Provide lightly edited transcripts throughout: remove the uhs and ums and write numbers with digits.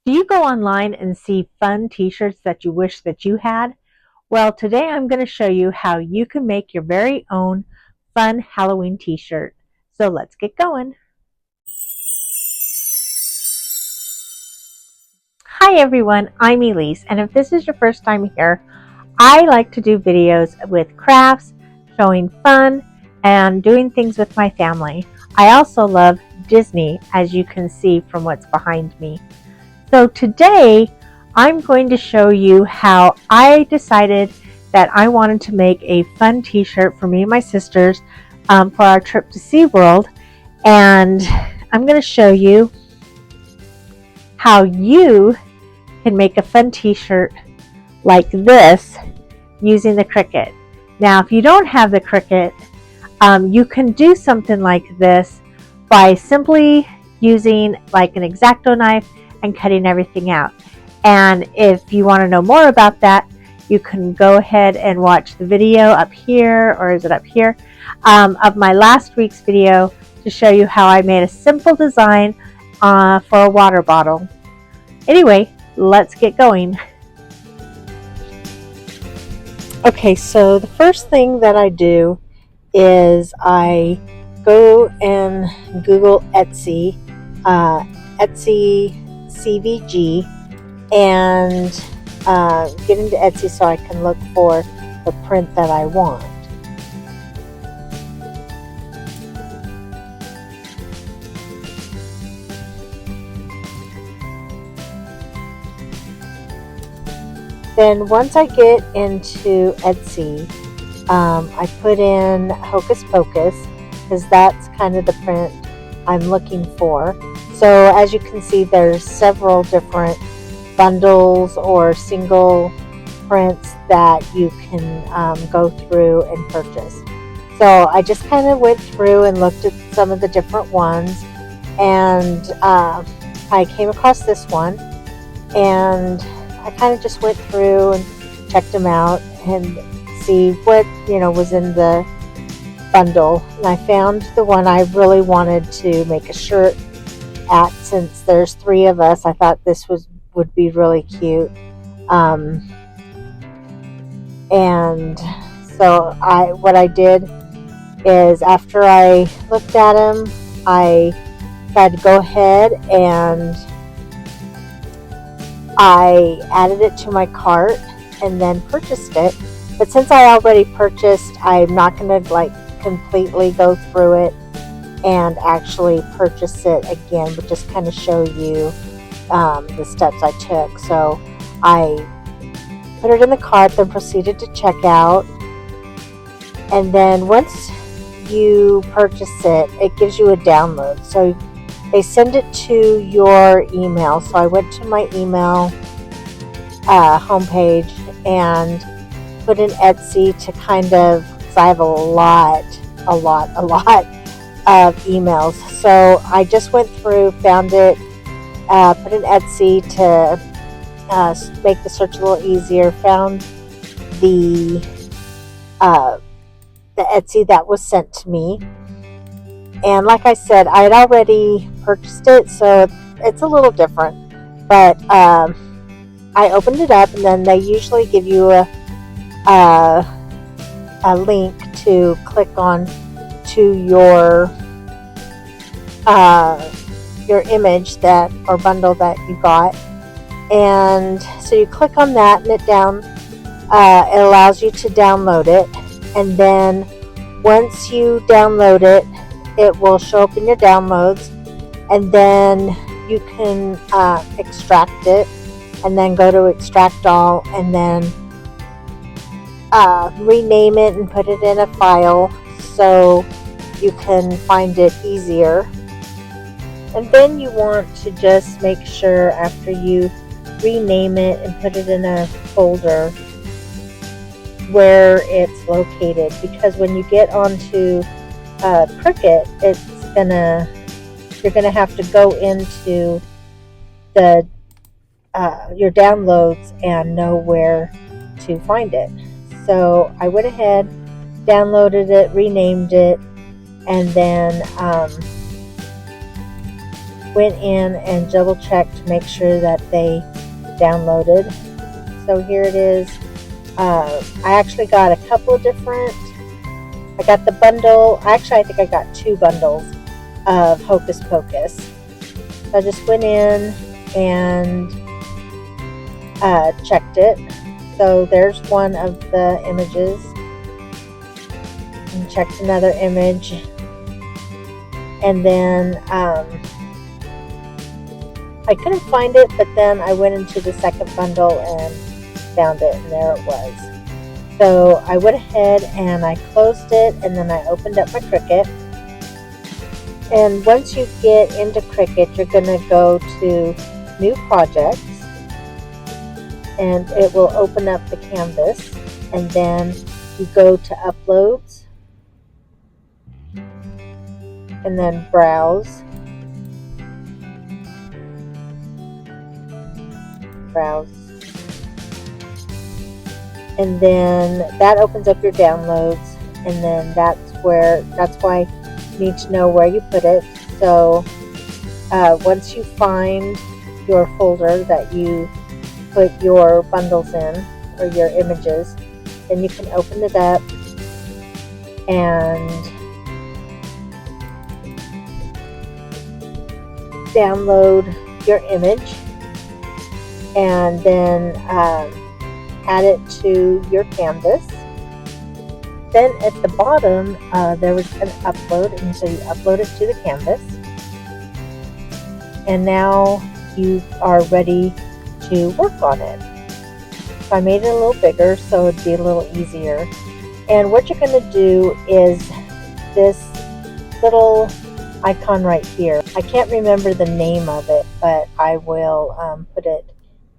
Do you go online and see fun t-shirts that you wish that you had? Well, today I'm going to show you how you can make your very own fun Halloween t-shirt. So let's get going. Hi everyone, I'm Elise, and if this is your first time here, I like to do videos with crafts, showing fun, and doing things with my family. I also love Disney, as you can see from what's behind me. So today I'm going to show you how I decided that I wanted to make a fun t-shirt for me and my sisters for our trip to SeaWorld, and I'm going to show you how you can make a fun t-shirt like this using the Cricut. Now if you don't have the Cricut, you can do something like this by simply using like an X-Acto knife and cutting everything out. And if you want to know more about that, you can go ahead and watch the video up here, or is it up here, of my last week's video to show you how I made a simple design for a water bottle. Anyway, let's get going. Okay, so the first thing that I do is I go and Google Etsy, Etsy CVG, and get into Etsy so I can look for the print that I want. Then once I get into Etsy, I put in Hocus Pocus because that's kind of the print I'm looking for. So as you can see, there's several different bundles or single prints that you can go through and purchase. So I just kind of went through and looked at some of the different ones, and I came across this one, and I kind of just went through and checked them out and see what was in the bundle. And I found the one I really wanted to make a shirt at. Since there's 3 of us, I thought this would be really cute. And so what I did is, after I looked at them, I tried to go ahead and I added it to my cart and then purchased it. But since I already purchased, I'm not going to completely go through it and actually purchase it again, but just kind of show you the steps I took. So I put it in the cart, then proceeded to check out, and then once you purchase it, it gives you a download. So they send it to your email. So I went to my email homepage and put in Etsy to kind of, because I have a lot of emails. So I just went through, found it, put in Etsy to make the search a little easier, found the Etsy that was sent to me. And like I said, I had already purchased it, so it's a little different. But I opened it up, and then they usually give you a link to click on to your image or bundle that you got. And so you click on that, and it allows you to download it. And then once you download it, it will show up in your downloads, and then you can extract it, and then go to extract all, and then rename it and put it in a file so you can find it easier. And then you want to just make sure, after you rename it and put it in a folder, where it's located, because when you get onto Cricut, you're gonna have to go into the your downloads and know where to find it. So I went ahead, downloaded it, renamed it, and then went in and double checked to make sure that they downloaded. So here it is. I actually got a couple of different, I got the bundle, actually I think I got 2 bundles of Hocus Pocus. So I just went in and checked it. So there's one of the images, and checked another image, and then I couldn't find it, but then I went into the second bundle and found it, and there it was. So I went ahead and I closed it, and then I opened up my Cricut. And once you get into Cricut, you're going to go to New Projects, and it will open up the canvas, and then you go to Uploads, and then Browse, and then that opens up your downloads, and then that's why you need to know where you put it. So once you find your folder that you put your bundles in, or your images, then you can open it up and download your image, and then add it to your canvas. Then at the bottom there was an upload, and so you upload it to the canvas, and now you are ready to work on it. So I made it a little bigger so it'd be a little easier. And what you're going to do is this little icon right here. I can't remember the name of it, but I will put it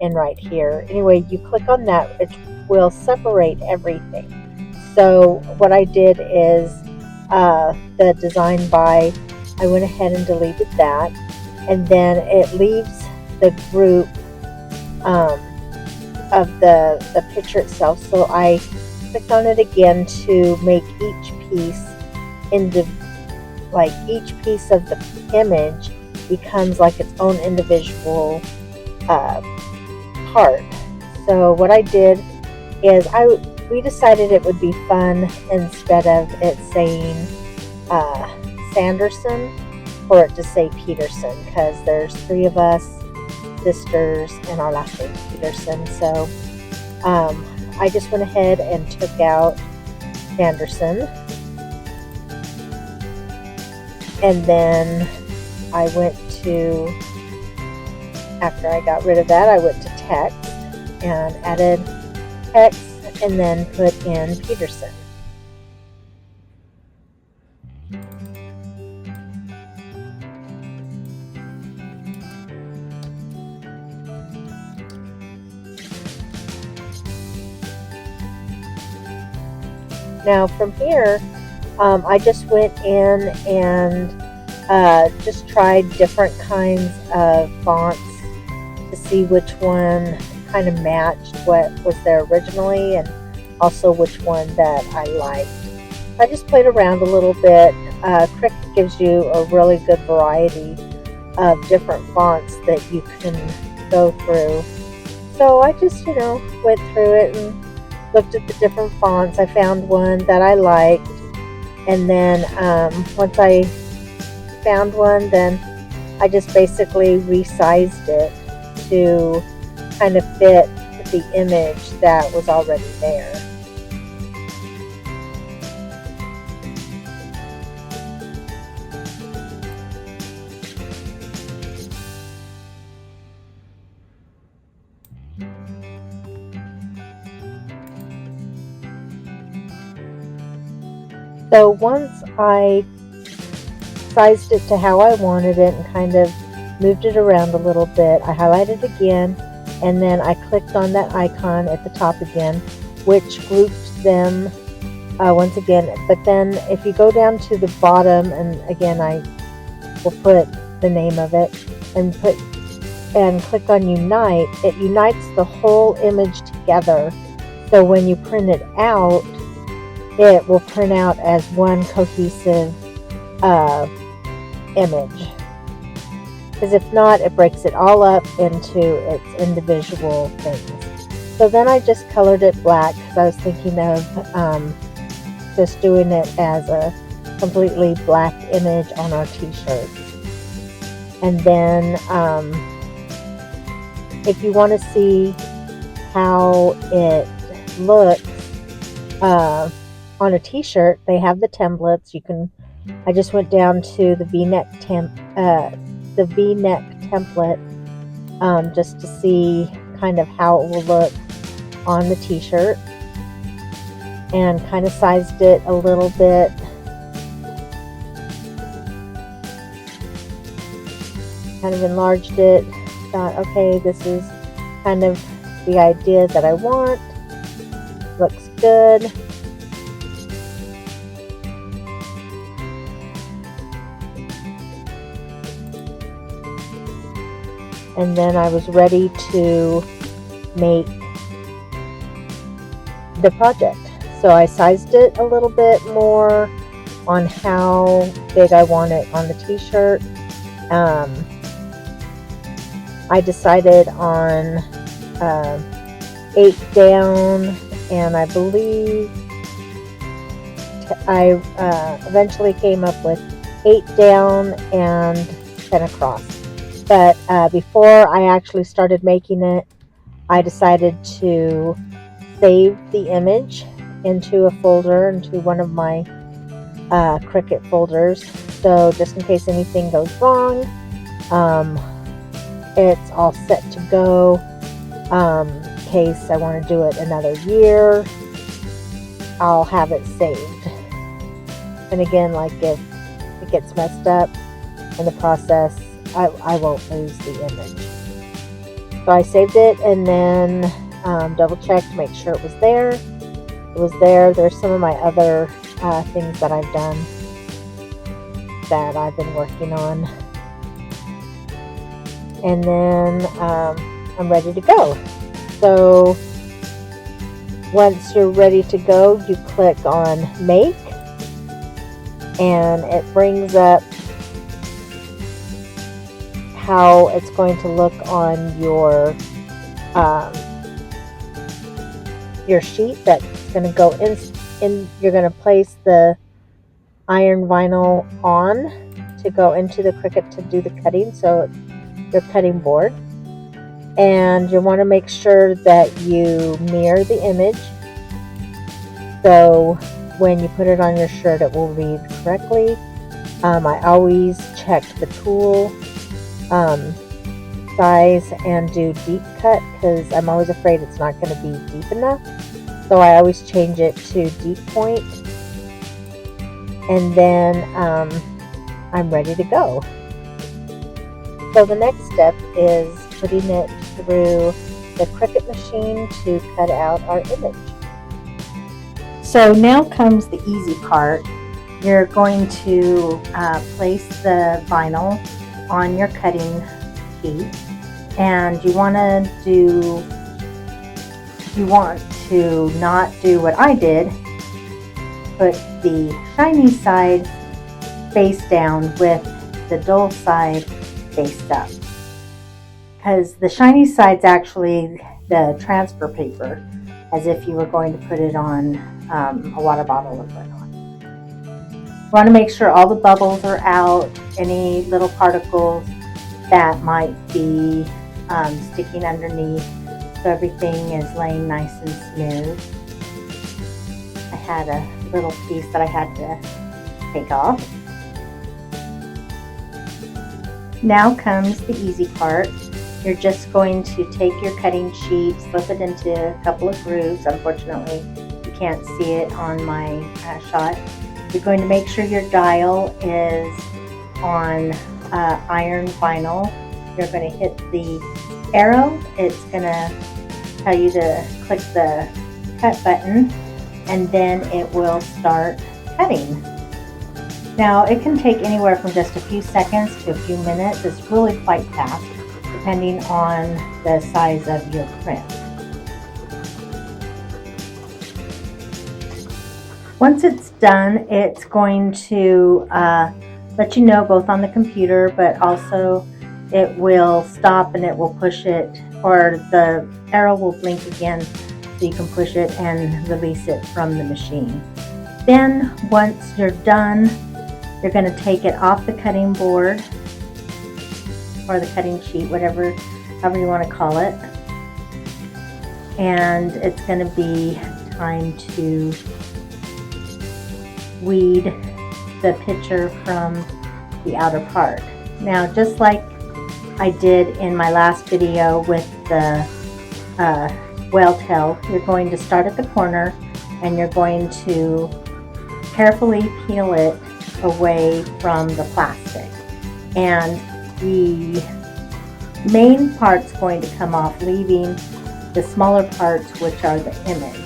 in right here. Anyway, you click on that, it will separate everything. So what I did is the design by, I went ahead and deleted that, and then it leaves the group of the picture itself. So I clicked on it again to make each piece into, like, each piece of the image becomes like its own individual part. So what I did is we decided it would be fun, instead of it saying Sanderson, for it to say Peterson, because there's 3 of us sisters and our last name Peterson. So I just went ahead and took out Sanderson, and then I went to, after I got rid of that, I went to text and added text, and then put in Peterson. Now from here, I just went in and just tried different kinds of fonts to see which one kind of matched what was there originally, and also which one that I liked. I just played around a little bit. Cricut gives you a really good variety of different fonts that you can go through. So I just, went through it and looked at the different fonts. I found one that I liked, and then once I found one, then I just basically resized it to kind of fit the image that was already there. So once I sized it to how I wanted it and kind of moved it around a little bit, I highlighted again, and then I clicked on that icon at the top again, which grouped them once again. But then if you go down to the bottom, and again I will put the name of it, and click on Unite, it unites the whole image together. So when you print it out, it will print out as one cohesive image. because if not, it breaks it all up into its individual things. So then I just colored it black because I was thinking of just doing it as a completely black image on our t-shirts. And then if you want to see how it looks on a t-shirt, they have the templates. I just went down to the V-neck template just to see kind of how it will look on the t-shirt, and kind of sized it a little bit. Kind of enlarged it. Thought, okay, this is kind of the idea that I want. Looks good. And then I was ready to make the project. So I sized it a little bit more on how big I want it on the t-shirt. I decided on 8 down, and I believe I eventually came up with 8 down and 10 across. But before I actually started making it, I decided to save the image into a folder, into one of my Cricut folders. So just in case anything goes wrong, it's all set to go. In case I want to do it another year, I'll have it saved. And again, like if it gets messed up in the process, I won't lose the image. So I saved it and then double checked to make sure it was there. It was there. There's some of my other things that I've done that I've been working on. And then I'm ready to go. So once you're ready to go, you click on Make, and it brings up how it's going to look on your sheet that's going to go in. You're going to place the iron vinyl on to go into the Cricut to do the cutting, so your cutting board. And you want to make sure that you mirror the image, so when you put it on your shirt it will read correctly. I always check the tool size and do deep cut, because I'm always afraid it's not going to be deep enough, so I always change it to deep point. And then I'm ready to go. So the next step is putting it through the Cricut machine to cut out our image. So now comes the easy part. You're going to place the vinyl on your cutting sheet, and you want to not do what I did, put the shiny side face down with the dull side face up, because the shiny side's actually the transfer paper, as if you were going to put it on a water bottle or put on. You want to make sure all the bubbles are out, any little particles that might be sticking underneath, so everything is laying nice and smooth. I had a little piece that I had to take off. Now comes the easy part. You're just going to take your cutting sheet, slip it into a couple of grooves. Unfortunately, you can't see it on my shot. You're going to make sure your dial is on iron vinyl. You're going to hit the arrow. It's going to tell you to click the cut button, and then it will start cutting. Now, it can take anywhere from just a few seconds to a few minutes. It's really quite fast, depending on the size of your print. Once it's done, it's going to let you know both on the computer, but also it will stop and it will push it, or the arrow will blink again so you can push it and release it from the machine. Then once you're done, you're going to take it off the cutting board or the cutting sheet, however you want to call it, and it's going to be time to weed the picture from the outer part. Now, just like I did in my last video with the whale tail, you're going to start at the corner and you're going to carefully peel it away from the plastic, and the main part's going to come off, leaving the smaller parts, which are the image.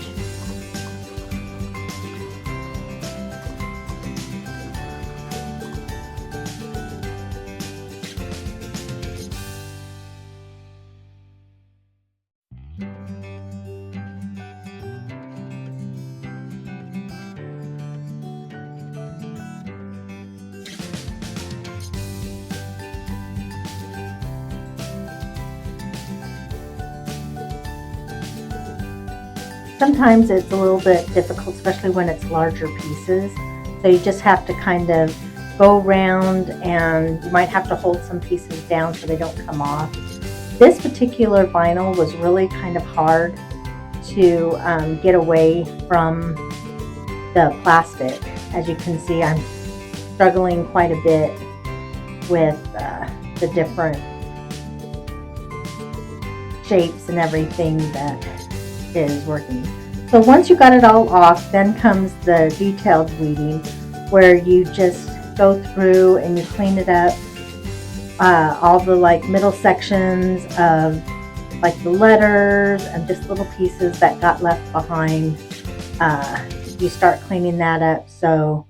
Sometimes it's a little bit difficult, especially when it's larger pieces. So you just have to kind of go around, and you might have to hold some pieces down so they don't come off. This particular vinyl was really kind of hard to get away from the plastic. As you can see, I'm struggling quite a bit with the different shapes and everything that is working. So once you got it all off, then comes the detailed weeding, where you just go through and you clean it up, all the middle sections of the letters and just little pieces that got left behind. You start cleaning that up so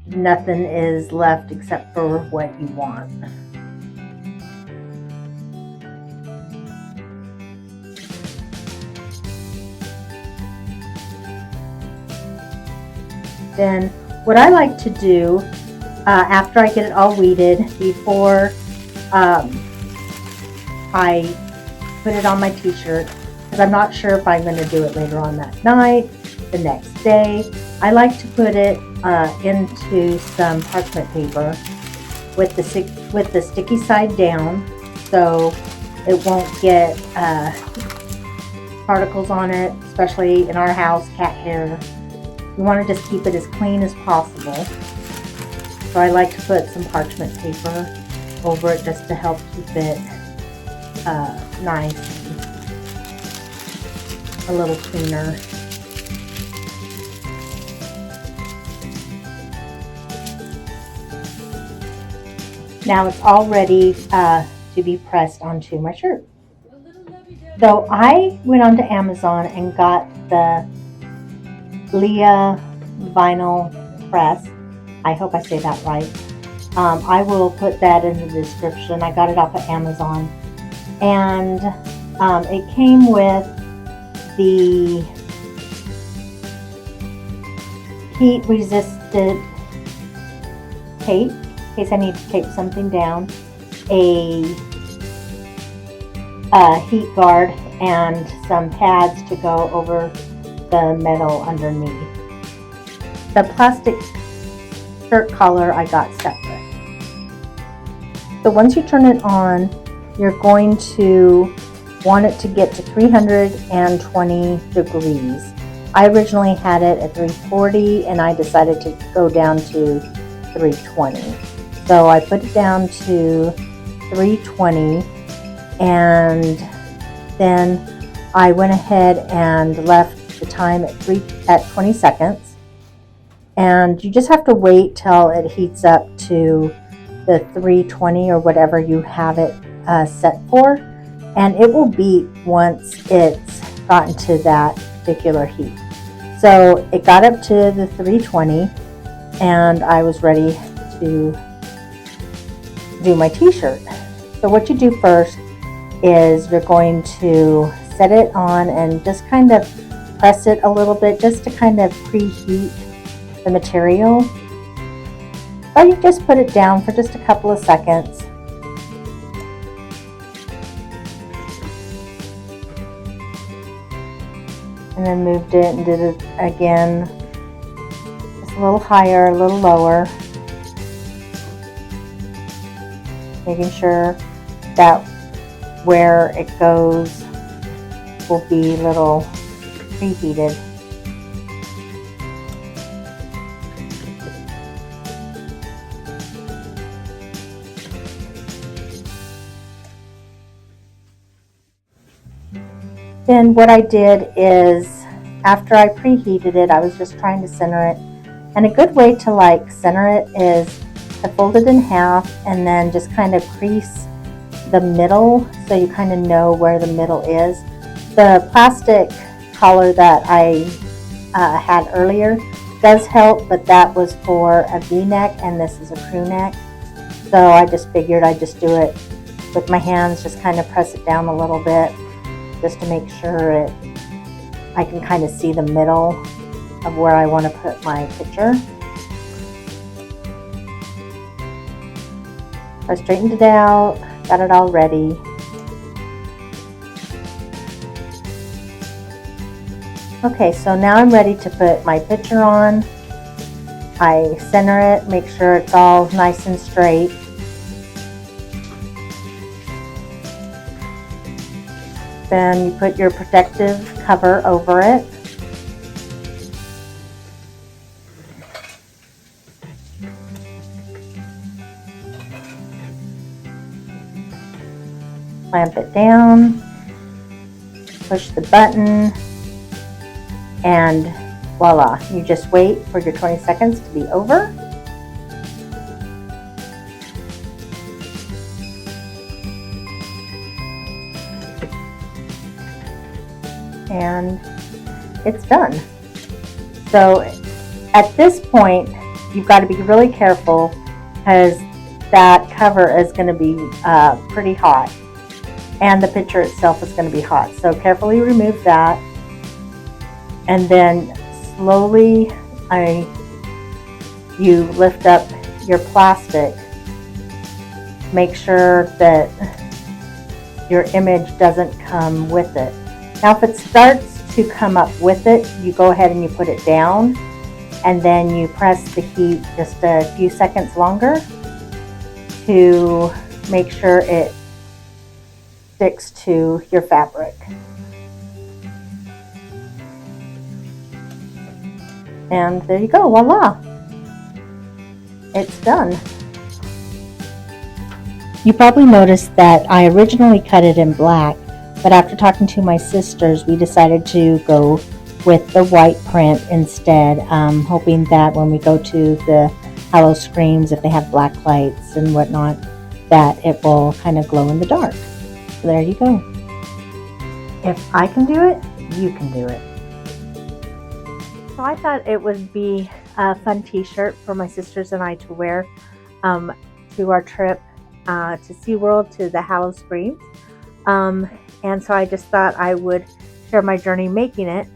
nothing is left except for what you want. Then what I like to do after I get it all weeded, before I put it on my t-shirt, because I'm not sure if I'm going to do it later on that night, the next day, I like to put it into some parchment paper with the sticky side down, so it won't get particles on it, especially in our house, cat hair. You want to just keep it as clean as possible. So I like to put some parchment paper over it just to help keep it nice, a little cleaner. Now it's all ready to be pressed onto my shirt. So I went onto Amazon and got the Lya Vinyl Press. I hope I say that right. I will put that in the description. I got it off of Amazon, and it came with the heat resistant tape in case I need to tape something down, a heat guard, and some pads to go over the metal underneath. The plastic shirt collar I got separate. So once you turn it on, you're going to want it to get to 320 degrees. I originally had it at 340 and I decided to go down to 320. So I put it down to 320, and then I went ahead and left the time at 20 seconds, and you just have to wait till it heats up to the 320 or whatever you have it set for, and it will beep once it's gotten to that particular heat. So it got up to the 320 and I was ready to do my t-shirt. So what you do first is you're going to set it on and just kind of press it a little bit just to kind of preheat the material. Or you just put it down for just a couple of seconds and then moved it and did it again, just a little higher, a little lower, making sure that where it goes will be a little preheated. Then what I did is, after I preheated it, I was just trying to center it. And a good way to like center it is to fold it in half and then just kind of crease the middle so you kind of know where the middle is. The plastic collar that I had earlier does help, but that was for a V-neck and this is a crew neck. So I just figured I'd just do it with my hands, just kind of press it down a little bit, just to make sure I can kind of see the middle of where I want to put my picture. I straightened it out, got it all ready. Okay, so now I'm ready to put my picture on. I center it, make sure it's all nice and straight. Then you put your protective cover over it. Clamp it down, push the button, and voila, you just wait for your 20 seconds to be over. And it's done. So at this point, you've got to be really careful because that cover is going to be pretty hot, and the picture itself is going to be hot. So carefully remove that, and then slowly you lift up your plastic. Make sure that your image doesn't come with it. Now if it starts to come up with it, you go ahead and you put it down, and then you press the heat just a few seconds longer to make sure it sticks to your fabric. And there you go, voila! It's done. You probably noticed that I originally cut it in black, but after talking to my sisters, we decided to go with the white print instead, hoping that when we go to the Howl O screens, if they have black lights and whatnot, that it will kind of glow in the dark. So there you go. If I can do it, you can do it. So I thought it would be a fun t-shirt for my sisters and I to wear to our trip to SeaWorld, to the Howl O screens. And so I just thought I would share my journey making it.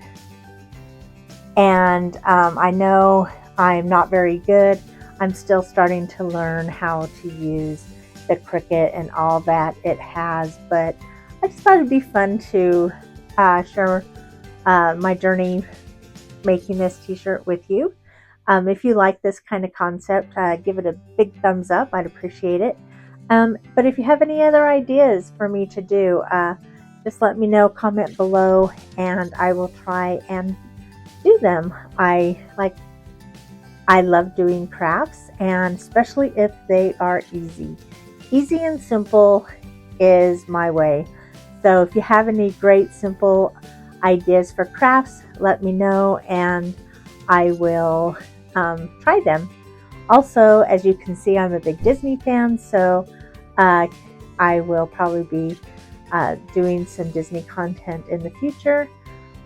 And I know I'm not very good. I'm still starting to learn how to use the Cricut and all that it has, but I just thought it'd be fun to share my journey making this t-shirt with you. If you like this kind of concept, give it a big thumbs up. I'd appreciate it. But if you have any other ideas for me to do, just let me know, comment below, and I will try and do them. I love doing crafts, and especially if they are easy. Easy and simple is my way. So if you have any great simple ideas for crafts, let me know and I will try them. Also, as you can see, I'm a big Disney fan, so I will probably be doing some Disney content in the future.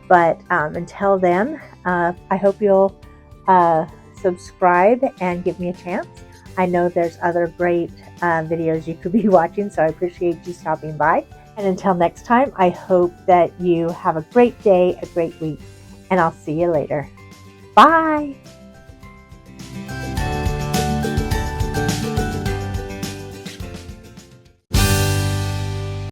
But until then, I hope you'll subscribe and give me a chance. I know there's other great videos you could be watching, so I appreciate you stopping by. And until next time, I hope that you have a great day, a great week, and I'll see you later. Bye!